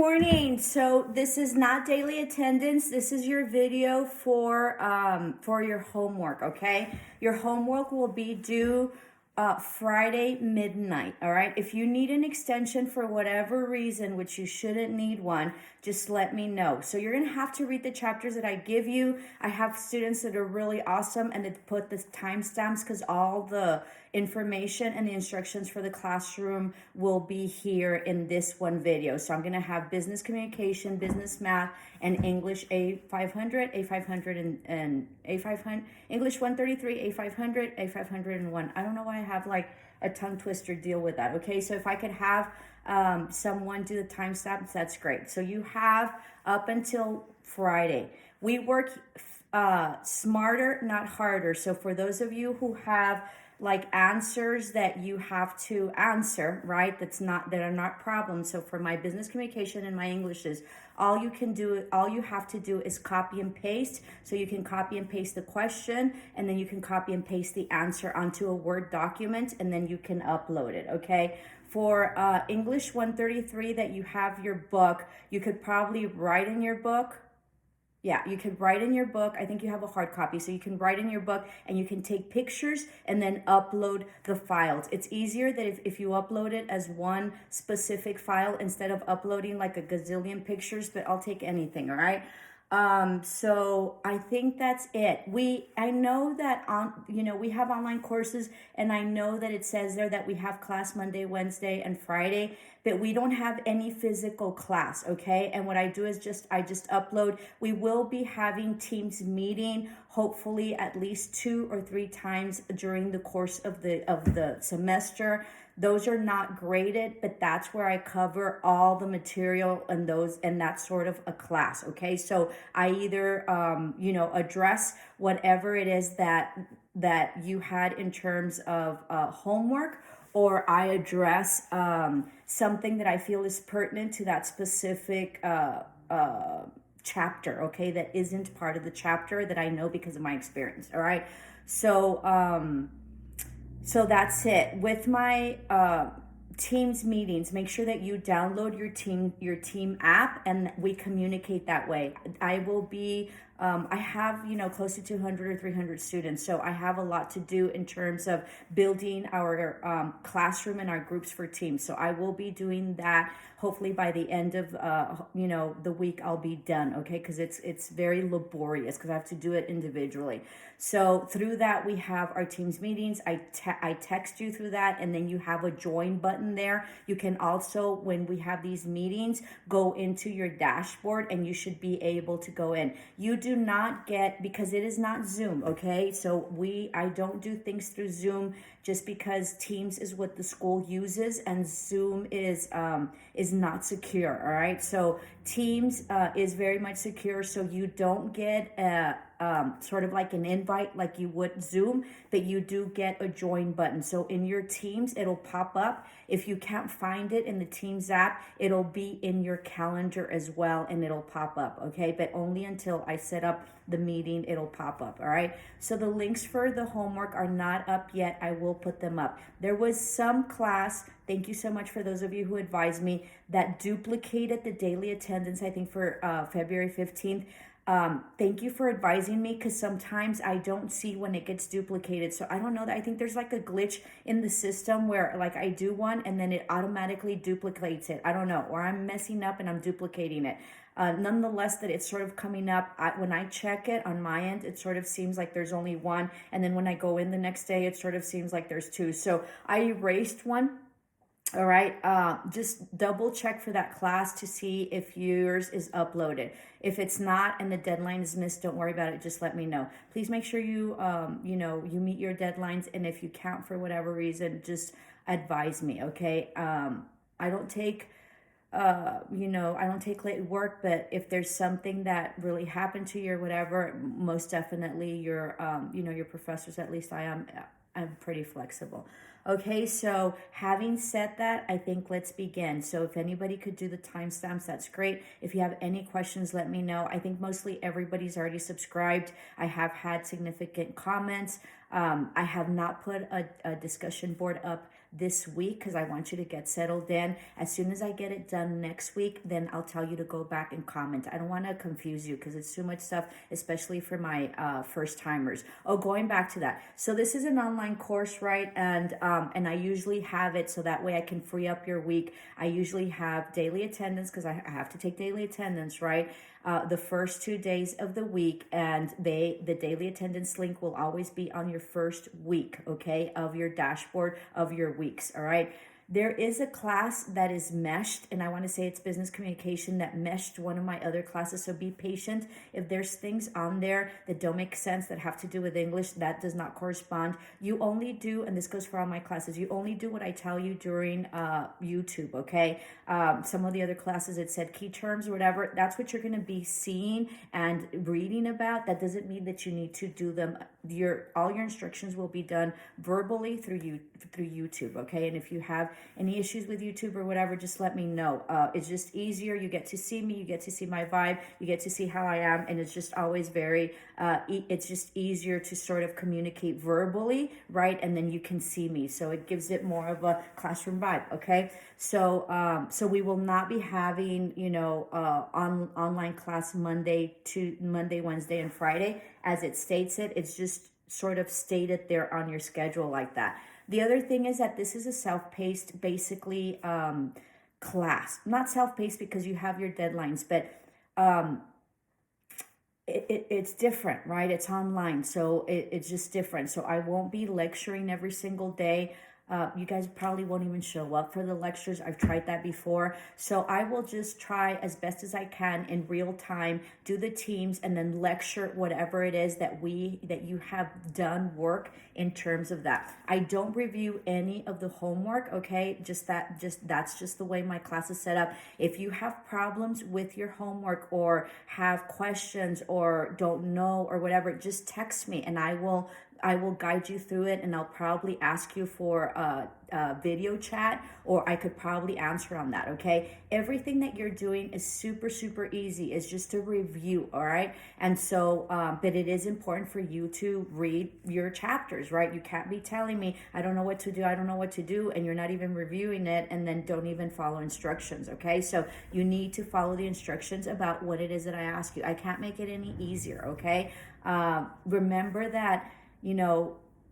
morning. So this is not daily attendance. This is your video for your homework, okay? Your homework will be due Friday midnight, all right? If you need an extension for whatever reason, which you shouldn't need one, just let me know. So you're gonna have to read the chapters that I give you. I have students that are really awesome and they put the timestamps because all the information and the instructions for the classroom will be here in this one video. So I'm gonna have business communication, business math, and English A500, A500 and A500, English 133, A500, A501. I don't know why I have like a tongue twister deal with that. Okay, so if I could have someone do the timestamps, that's great. So you have up until Friday. We work smarter, not harder. So for those of you who have like answers that you have to answer, right? That are not problems. So for my business communication and my English is all you have to do is copy and paste. So you can copy and paste the question and then you can copy and paste the answer onto a Word document and then you can upload it, okay? For English 133 that you have your book, you could probably write in your book. Yeah, you can write in your book. I think you have a hard copy. So you can write in your book and you can take pictures and then upload the files. It's easier that if you upload it as one specific file instead of uploading like a gazillion pictures, but I'll take anything, all right? So I think that's it. I know that we have online courses and I know that it says there that we have class Monday, Wednesday, and Friday, but we don't have any physical class, okay? And what I do is I just upload. We will be having Teams meeting, hopefully at least 2 or 3 times during the course of the semester. Those are not graded, but that's where I cover all the material and that's sort of a class, okay? So I either, address whatever it is that you had in terms of homework, or I address something that I feel is pertinent to that specific chapter, okay? That isn't part of the chapter that I know because of my experience, all right? So that's it. With my Teams meetings, make sure that you download your team app and we communicate that way. I will be I have, close to 200 or 300 students. So I have a lot to do in terms of building our classroom and our groups for teams. So I will be doing that. Hopefully by the end of, the week, I'll be done. Okay. Cause it's very laborious because I have to do it individually. So through that, we have our Teams meetings. I text you through that, and then you have a join button there. You can also, when we have these meetings, go into your dashboard and you should be able to go in. You do not get, because it is not Zoom, okay? So I don't do things through Zoom just because Teams is what the school uses and Zoom is not secure, all right? So Teams is very much secure, so you don't get sort of like an invite like you would Zoom, but you do get a join button. So in your Teams, it'll pop up. If you can't find it in the Teams app, it'll be in your calendar as well, and it'll pop up, okay? But only until I set up the meeting, it'll pop up, all right? So the links for the homework are not up yet. I will put them up. There was some class, thank you so much for those of you who advised me, that duplicated the daily attendance, I think for February 15th. Thank you for advising me, because sometimes I don't see when it gets duplicated. So I don't know that. I think there's like a glitch in the system where like I do one and then it automatically duplicates it. I don't know, or I'm messing up and I'm duplicating it. Nonetheless, that it's sort of coming up. When I check it on my end, it sort of seems like there's only one. And then when I go in the next day, it sort of seems like there's 2. So I erased one. All right, just double check for that class to see if yours is uploaded. If it's not and the deadline is missed, don't worry about it. Just let me know. Please make sure you meet your deadlines. And if you can't for whatever reason, just advise me, okay? I don't take late work, but if there's something that really happened to you or whatever, most definitely your professors, at least I'm pretty flexible. Okay, so having said that, I think let's begin. So if anybody could do the timestamps, that's great. If you have any questions, let me know. I think mostly everybody's already subscribed. I have had significant comments. I have not put a discussion board up this week because I want you to get settled in. As soon as I get it done next week, then I'll tell you to go back and comment. I don't want to confuse you because it's too much stuff, especially for my first timers. Oh, going back to that. So this is an online course, right? And I usually have it so that way I can free up your week. I usually have daily attendance because I have to take daily attendance, right? The first 2 days of the week, and the daily attendance link will always be on your first week, okay, of your dashboard of your weeks. All right. There is a class that is meshed, and I want to say it's business communication that meshed one of my other classes. So be patient. If there's things on there that don't make sense, that have to do with English, that does not correspond. You only do, and this goes for all my classes, you only do what I tell you during YouTube, okay? Some of the other classes, it said key terms or whatever. That's what you're going to be seeing and reading about. That doesn't mean that you need to do them. All your instructions will be done verbally through YouTube, okay? And if you have any issues with YouTube or whatever, just let me know. It's just easier. You get to see me, you get to see my vibe, you get to see how I am, and it's just always very, it's just easier to sort of communicate verbally, right? And then you can see me. So it gives it more of a classroom vibe, okay? So we will not be having, online class Monday, Wednesday, and Friday as it states it. It's just sort of stated there on your schedule like that. The other thing is that this is a self-paced, basically, class. Not self-paced because you have your deadlines, but it's different, right? It's online, so it's just different. So I won't be lecturing every single day. You guys probably won't even show up for the lectures. I've tried that before. So I will just try as best as I can in real time, do the teams, and then lecture whatever it is that you have done work in terms of that. I don't review any of the homework, okay? That's just the way my class is set up. If you have problems with your homework or have questions or don't know or whatever, just text me and I will guide you through it, and I'll probably ask you for a video chat, or I could probably answer on that, okay? Everything that you're doing is super, super easy. It's just a review, all right? And so, but it is important for you to read your chapters, right? You can't be telling me, I don't know what to do, and you're not even reviewing it, and then don't even follow instructions, okay? So you need to follow the instructions about what it is that I ask you. I can't make it any easier, okay? Remember that,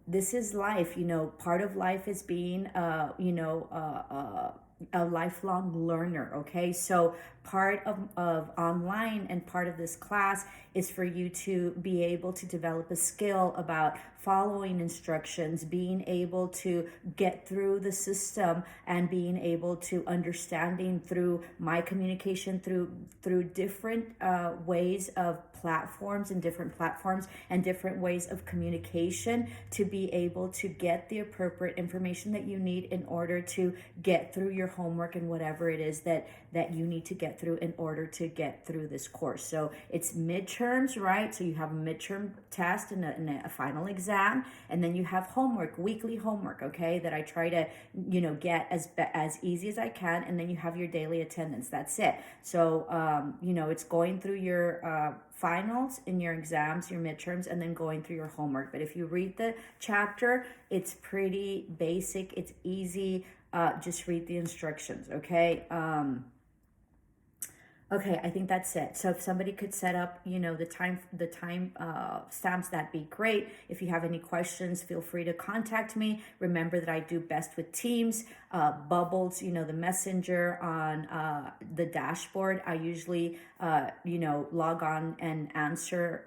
this is life. Part of life is being, a lifelong learner, okay? So part of online and part of this class is for you to be able to develop a skill about following instructions, being able to get through the system, and being able to understanding through my communication through different ways of platforms and different ways of communication, to be able to get the appropriate information that you need in order to get through your homework and whatever it is that you need to get through in order to get through this course. So it's midterms, right? So you have a midterm test and a final exam, and then you have homework, weekly homework, okay, that I try to get as easy as I can, and then you have your daily attendance. That's it. So it's going through your finals in your exams, your midterms, and then going through your homework. But if you read the chapter, it's pretty basic, it's easy. Just read the instructions, okay? Okay, I think that's it. So if somebody could set up, the time stamps, that'd be great. If you have any questions, feel free to contact me. Remember that I do best with Teams, Bubbles, the messenger on the dashboard. I usually, log on and answer,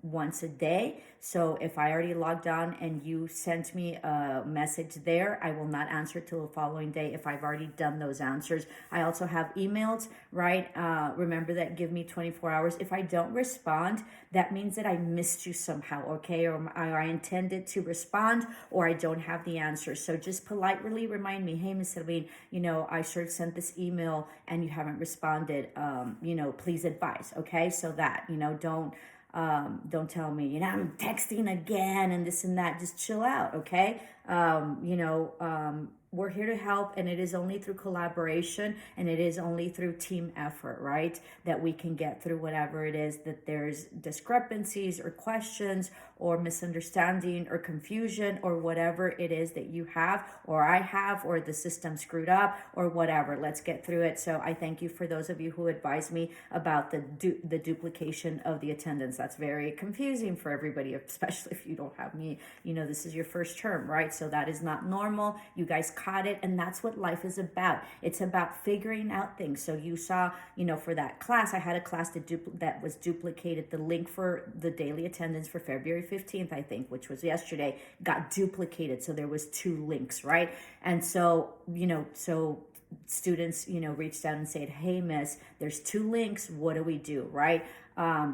once a day. So if I already logged on and you sent me a message there, I will not answer till the following day if I've already done those answers. I also have emails, right? Remember that, give me 24 hours. If I don't respond, that means that I missed you somehow, okay? Or I intended to respond, or I don't have the answer. So just politely remind me, hey, Ms. Selvine, I sure sent this email and you haven't responded. Please advise, okay? So that, don't tell me, I'm texting again and this and that. Just chill out, okay? we're here to help, and it is only through collaboration, and it is only through team effort, right, that we can get through whatever it is that there's discrepancies or questions or misunderstanding or confusion or whatever it is that you have or I have, or the system screwed up or whatever. Let's get through it. So I thank you for those of you who advised me about the duplication of the attendance. That's very confusing for everybody, especially if you don't have me. This is your first term, right? So that is not normal. You guys caught it, and that's what life is about. It's about figuring out things. So you saw, for that class, I had a class that was duplicated. The link for the daily attendance for February 15th, I think, which was yesterday, got duplicated. So there was 2 links, right? And so, so students, reached out and said, hey, miss, there's 2 links. What do we do, right?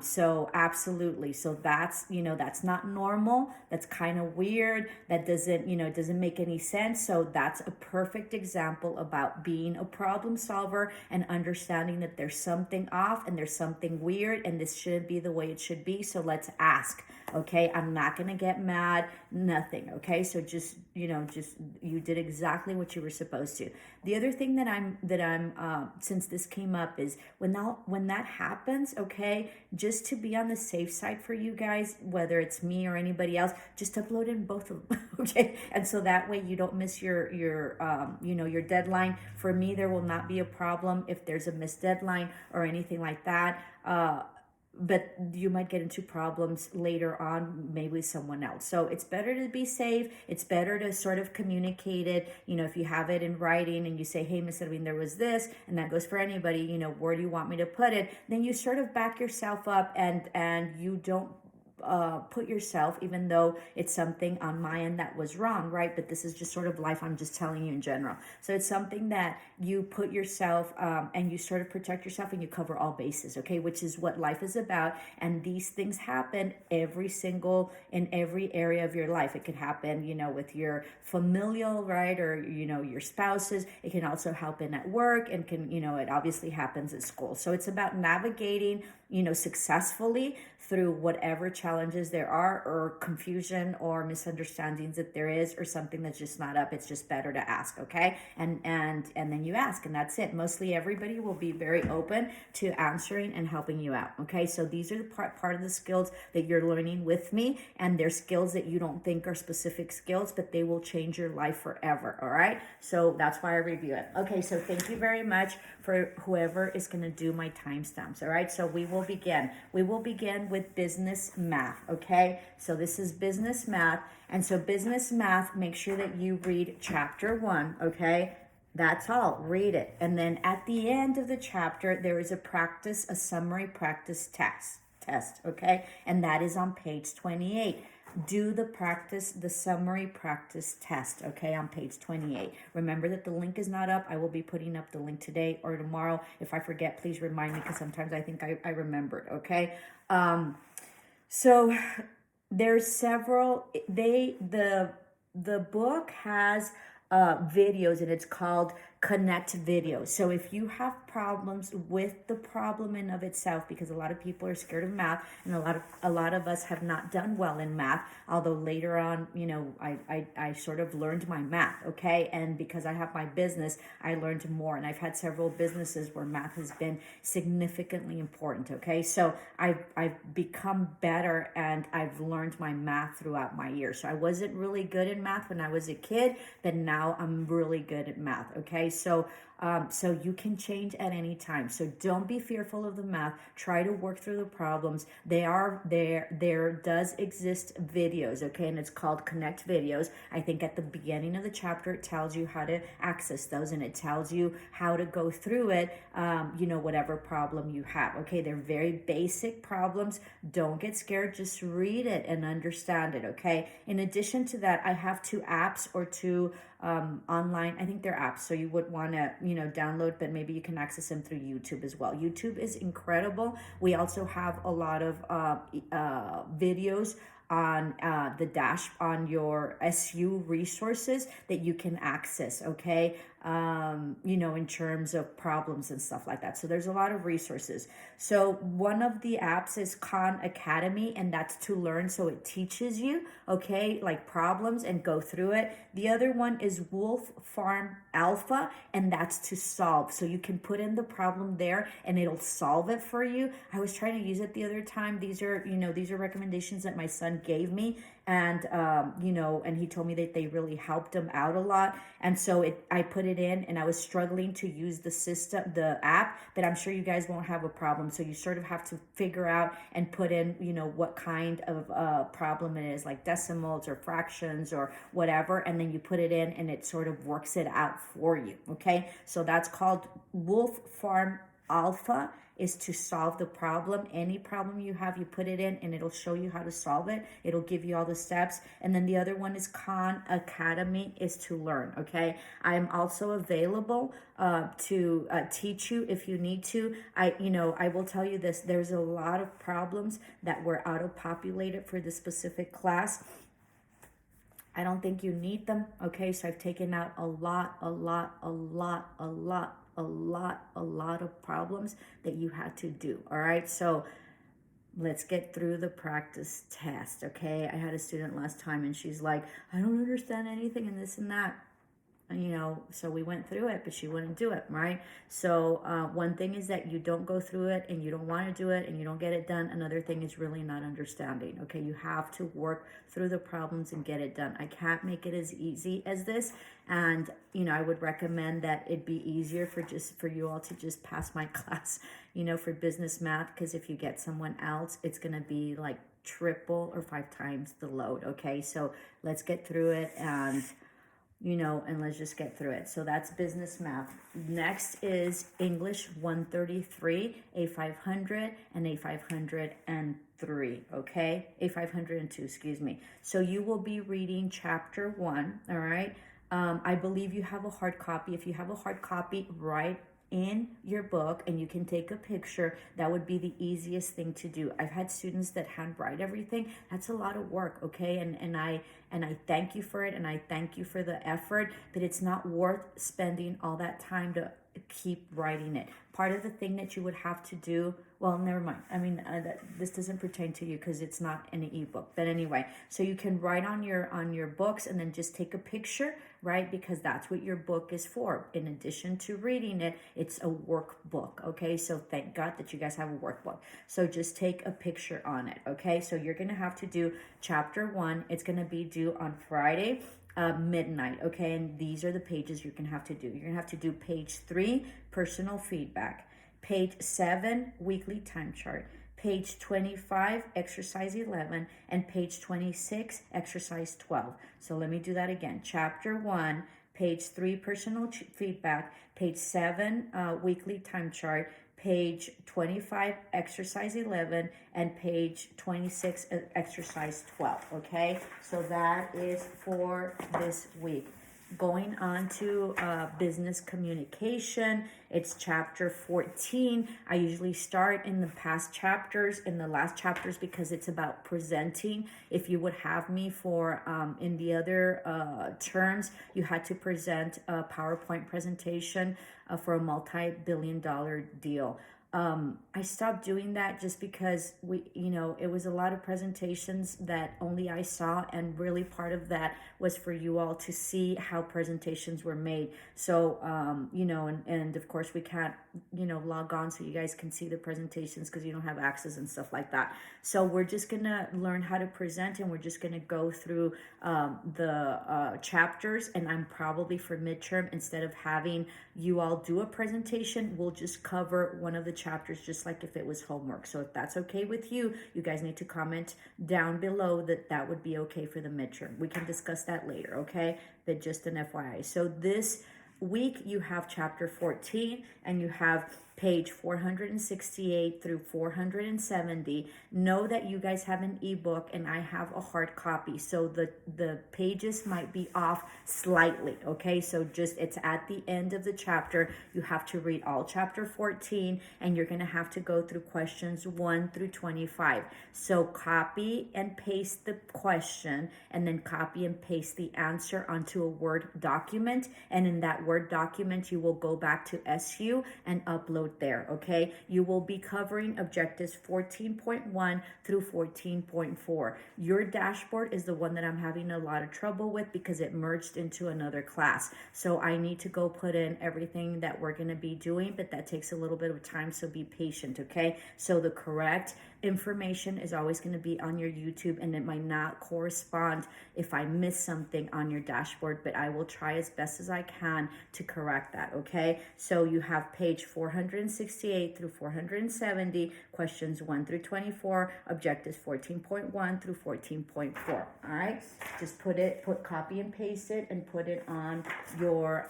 So absolutely. So that's not normal. That's kind of weird. That doesn't make any sense. So that's a perfect example about being a problem solver and understanding that there's something off and there's something weird and this shouldn't be the way it should be. So let's ask. Okay, I'm not gonna get mad, nothing. Okay, so just you did exactly what you were supposed to. The other thing that I'm since this came up is when that happens, okay, just to be on the safe side for you guys, whether it's me or anybody else, just upload in both of them, okay, and so that way you don't miss your deadline. For me, there will not be a problem if there's a missed deadline or anything like that. But you might get into problems later on, maybe with someone else. So it's better to be safe. It's better to sort of communicate it. If you have it in writing and you say, hey, Miss Edwin, there was this, and that goes for anybody, where do you want me to put it? Then you sort of back yourself up and you don't put yourself, even though it's something on my end that was wrong, right? But this is just sort of life. I'm just telling you in general. So it's something that you put yourself and you sort of protect yourself and you cover all bases, okay? Which is what life is about. And these things happen in every area of your life. It could happen, with your familial, right? Or, your spouses. It can also happen at work and it obviously happens at school. So it's about navigating, successfully through whatever challenges there are or confusion or misunderstandings that there is or something that's just not up. It's just better to ask, okay? And then you ask, and that's it. Mostly everybody will be very open to answering and helping you out, okay? So these are the part of the skills that you're learning with me, and they're skills that you don't think are specific skills, but they will change your life forever, all right? So that's why I review it. Okay, so thank you very much for whoever is going to do my timestamps, all right? So we will begin. We will begin with business math, okay? So this is business math. And so business math, make sure that you read chapter 1, okay? That's all. Read it. And then at the end of the chapter, there is a summary practice test, okay? And that is on page 28. Do the summary practice test, okay, on page 28. Remember that the link is not up. I will be putting up the link today or tomorrow. If I forget, please remind me, because sometimes I think I remembered, okay? So there's several, the book has videos, and it's called Connect Videos. So if you have problems with the problem in of itself, because a lot of people are scared of math, and a lot of us have not done well in math, although later on, I sort of learned my math, okay? And because I have my business, I learned more, and I've had several businesses where math has been significantly important, okay? So I've become better, and I've learned my math throughout my years. So I wasn't really good in math when I was a kid, but now I'm really good at math, okay? So you can change at any time. So don't be fearful of the math. Try to work through the problems. There does exist videos, okay? And it's called Connect Videos. I think at the beginning of the chapter, it tells you how to access those, and it tells you how to go through it, whatever problem you have, okay? They're very basic problems. Don't get scared. Just read it and understand it, okay? In addition to that, I have 2 apps or 2 online, I think they're apps, so you would want to, download, but maybe you can access them through YouTube as well. YouTube is incredible. We also have a lot of videos on the dash on your SU resources that you can access, okay? You know, in terms of problems and stuff like that. So there's a lot of resources. So one of the apps is Khan Academy, and that's to learn. So it teaches you, okay, like problems and go through it. The other one is Wolf Farm Alpha, and that's to solve. So you can put in the problem there and it'll solve it for you. I was trying to use it the other time. These are, you know, these are recommendations that my son gave me, and you know, and he told me that they really helped him out a lot. And so I put it in, and I was struggling to use the system, the app, but I'm sure you guys won't have a problem. So you sort of have to figure out and put in, you know, what kind of problem it is, like decimals or fractions or whatever, and then you put it in and it sort of works it out for you. Okay, so that's called Wolf Farm Alpha, is to solve the problem. Any problem you have, you put it in and it'll show you how to solve it. It'll give you all the steps. And then the other one is Khan Academy, is to learn. Okay, I'm also available to teach you if you need to. I will tell you this, there's a lot of problems that were auto-populated for this specific class. I don't think you need them, okay? So I've taken out a lot of problems that you had to do, all right? So let's get through the practice test, okay? I had a student last time and she's like, I don't understand anything and this and that. You know, so we went through it, but she wouldn't do it, right? So one thing is that you don't go through it and you don't want to do it and you don't get it done. Another thing is really not understanding, okay? You have to work through the problems and get it done. I can't make it as easy as this. And, you know, I would recommend that it be easier for you all to just pass my class, you know, for business math, because if you get someone else, it's going to be like triple or 5 times the load, okay? So let's get through it, and you know, and let's just get through it. So that's business math. Next is English 133, A500, and A503, okay? A502, excuse me. So you will be reading chapter 1, all right? I believe you have a hard copy. If you have a hard copy, write in your book and you can take a picture. That would be the easiest thing to do. I've had students that handwrite everything. That's a lot of work, okay? And I thank you for it, and I thank you for the effort, but it's not worth spending all that time to keep writing it. Part of the thing that you would have to do, well, never mind. I mean, this doesn't pertain to you because it's not an ebook. But anyway, so you can write on your books and then just take a picture, right? Because that's what your book is for. In addition to reading it, it's a workbook, okay? So thank God that you guys have a workbook. So just take a picture on it, okay? So you're going to have to do chapter 1. It's going to be due on Friday, midnight, okay? And these are the pages you're gonna have to do. You're gonna have to do page 3, personal feedback, page 7, weekly time chart, page 25, exercise 11, and page 26, exercise 12. So let me do that again. Chapter 1, page 3, personal feedback, page 7, weekly time chart, page 25, exercise 11, and page 26, exercise 12, okay? So that is for this week. Going on to business communication, it's chapter 14. I usually start in the past chapters, in the last chapters, because it's about presenting. If you would have me for, in the other terms, you had to present a PowerPoint presentation for a multi-billion-dollar deal. I stopped doing that just because it was a lot of presentations that only I saw, and really part of that was for you all to see how presentations were made. So, and of course we can't, log on so you guys can see the presentations because you don't have access and stuff like that. So we're just going to learn how to present, and we're just going to go through the chapters, and I'm probably for midterm, instead of having you all do a presentation, we'll just cover one of the chapters just like if it was homework. So if that's okay with you, you guys need to comment down below that would be okay for the midterm. We can discuss that later, okay? But just an FYI. So this week you have chapter 14, and you have page 468 through 470. Know that you guys have an ebook and I have a hard copy, so the pages might be off slightly, okay? So just, it's at the end of the chapter. You have to read all chapter 14, and you're gonna have to go through questions 1 through 25. So copy and paste the question, and then copy and paste the answer onto a Word document, and in that Word document you will go back to SU and upload there, okay? You will be covering objectives 14.1 through 14.4. Your dashboard is the one that I'm having a lot of trouble with because it merged into another class. So I need to go put in everything that we're going to be doing, but that takes a little bit of time, so be patient, okay? So the correct information is always going to be on your YouTube, and it might not correspond if I miss something on your dashboard, but I will try as best as I can to correct that, okay? So you have page 468 through 470, questions 1 through 24, objectives 14.1 through 14.4, all right? Just put copy and paste it and put it on your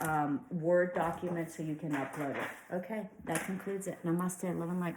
Word document so you can upload it. Okay, that concludes it. Namaste, love and light.